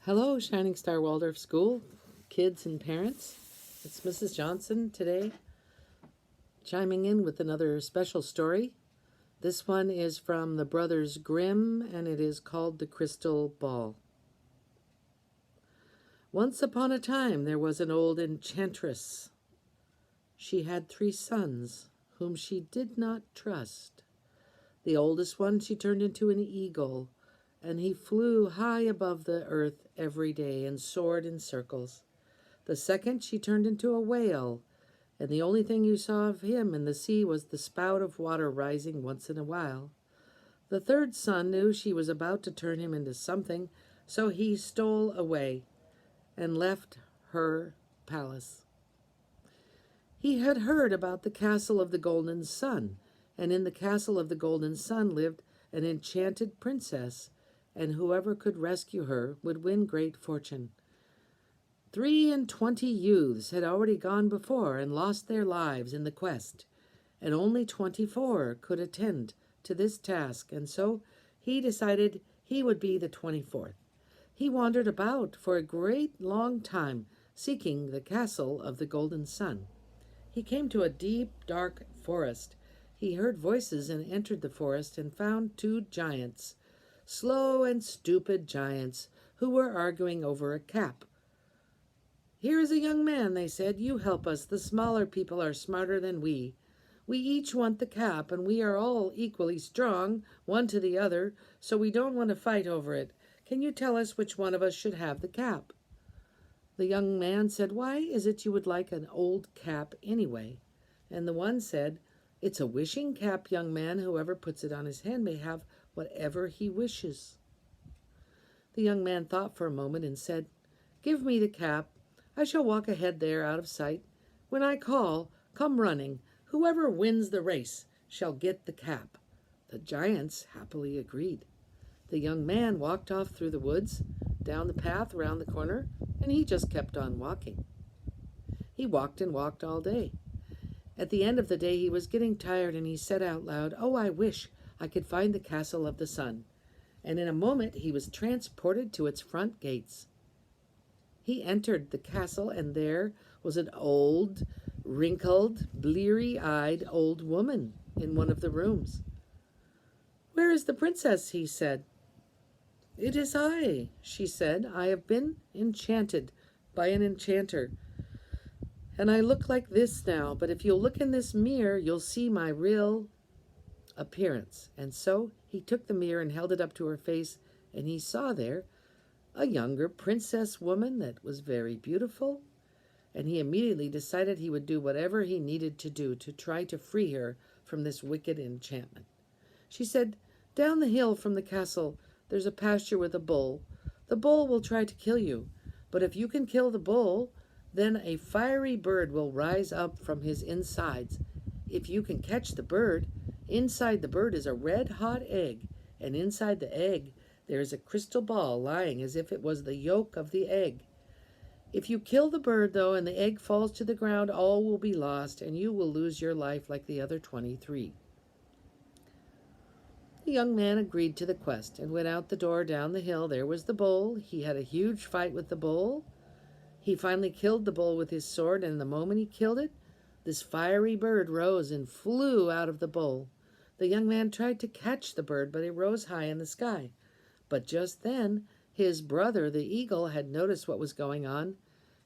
Hello, Shining Star Waldorf School, kids and parents. It's Mrs. Johnson today, chiming in with another special story. This one is from the brothers Grimm, and it is called The Crystal Ball. Once upon a time there was an old enchantress. She had 3 sons, whom she did not trust. The oldest one she turned into an eagle, and he flew high above the earth every day and soared in circles. The second she turned into a whale, and the only thing you saw of him in the sea was the spout of water rising once in a while. The third son knew she was about to turn him into something, so he stole away and left her palace. He had heard about the castle of the Golden Sun, and in the castle of the Golden Sun lived an enchanted princess, and whoever could rescue her would win great fortune. 23 youths had already gone before and lost their lives in the quest, and only 24 could attend to this task, and so he decided he would be the 24th. He wandered about for a great long time, seeking the castle of the Golden Sun. He came to a deep, dark forest. He heard voices and entered the forest and found 2 giants, slow and stupid giants, who were arguing over a cap. "Here is a young man," they said. "You help us. The smaller people are smarter than we. We each want the cap, and we are all equally strong, one to the other, so we don't want to fight over it. Can you tell us which one of us should have the cap?" The young man said, "Why is it you would like an old cap anyway?" And the one said, "It's a wishing cap, young man. Whoever puts it on his head may have whatever he wishes." The young man thought for a moment and said, "Give me the cap. I shall walk ahead there out of sight. When I call, come running. Whoever wins the race shall get the cap." The giants happily agreed. The young man walked off through the woods, down the path around the corner, and he just kept on walking. He walked and walked all day. At the end of the day he was getting tired, and he said out loud, "Oh, I wish I could find the castle of the sun." And in a moment he was transported to its front gates. He entered the castle, and there was an old, wrinkled, bleary-eyed old woman in one of the rooms. "Where is the princess?" he said. "It is I," she said. "I have been enchanted by an enchanter, and I look like this now, but if you'll look in this mirror, you'll see my real appearance." And so he took the mirror and held it up to her face, and he saw there a younger princess woman that was very beautiful, and he immediately decided he would do whatever he needed to do to try to free her from this wicked enchantment. She said, "Down the hill from the castle, there's a pasture with a bull. The bull will try to kill you, but if you can kill the bull, then a fiery bird will rise up from his insides. If you can catch the bird, inside the bird is a red-hot egg, and inside the egg there is a crystal ball lying as if it was the yolk of the egg. If you kill the bird, though, and the egg falls to the ground, all will be lost, and you will lose your life like the other 23. The young man agreed to the quest and went out the door down the hill. There was the bull. He had a huge fight with the bull. He finally killed the bull with his sword, and the moment he killed it, this fiery bird rose and flew out of the bull. The young man tried to catch the bird, but it rose high in the sky. But just then, his brother, the eagle, had noticed what was going on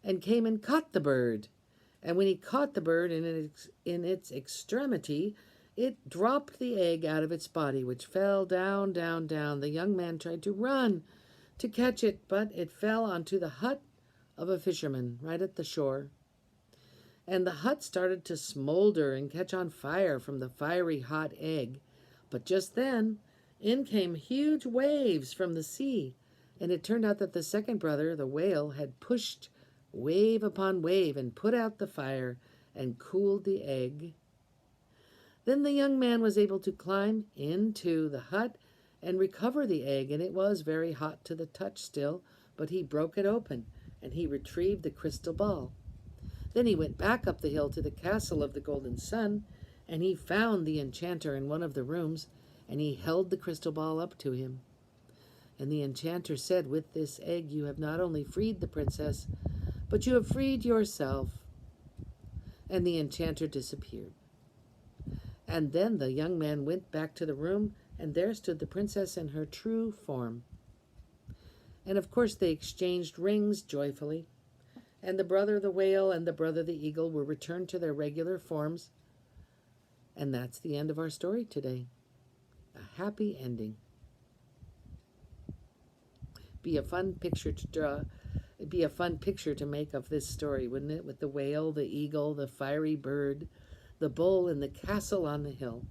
and came and caught the bird. And when he caught the bird in its extremity, it dropped the egg out of its body, which fell down, down, down. The young man tried to run to catch it, but it fell onto the hut of a fisherman right at the shore. And the hut started to smolder and catch on fire from the fiery hot egg. But just then, in came huge waves from the sea, and it turned out that the second brother, the whale, had pushed wave upon wave and put out the fire and cooled the egg. Then the young man was able to climb into the hut and recover the egg, and it was very hot to the touch still, but he broke it open, and he retrieved the crystal ball. Then he went back up the hill to the castle of the Golden Sun, and he found the enchanter in one of the rooms, and he held the crystal ball up to him. And the enchanter said, "With this egg you have not only freed the princess, but you have freed yourself." And the enchanter disappeared. And then the young man went back to the room, and there stood the princess in her true form. And of course they exchanged rings joyfully, and the brother the whale and the brother the eagle were returned to their regular forms. And that's the end of our story today. A happy ending. Be a fun picture to draw. It'd be a fun picture to make of this story, wouldn't it? With the whale, the eagle, the fiery bird, the bull, and the castle on the hill.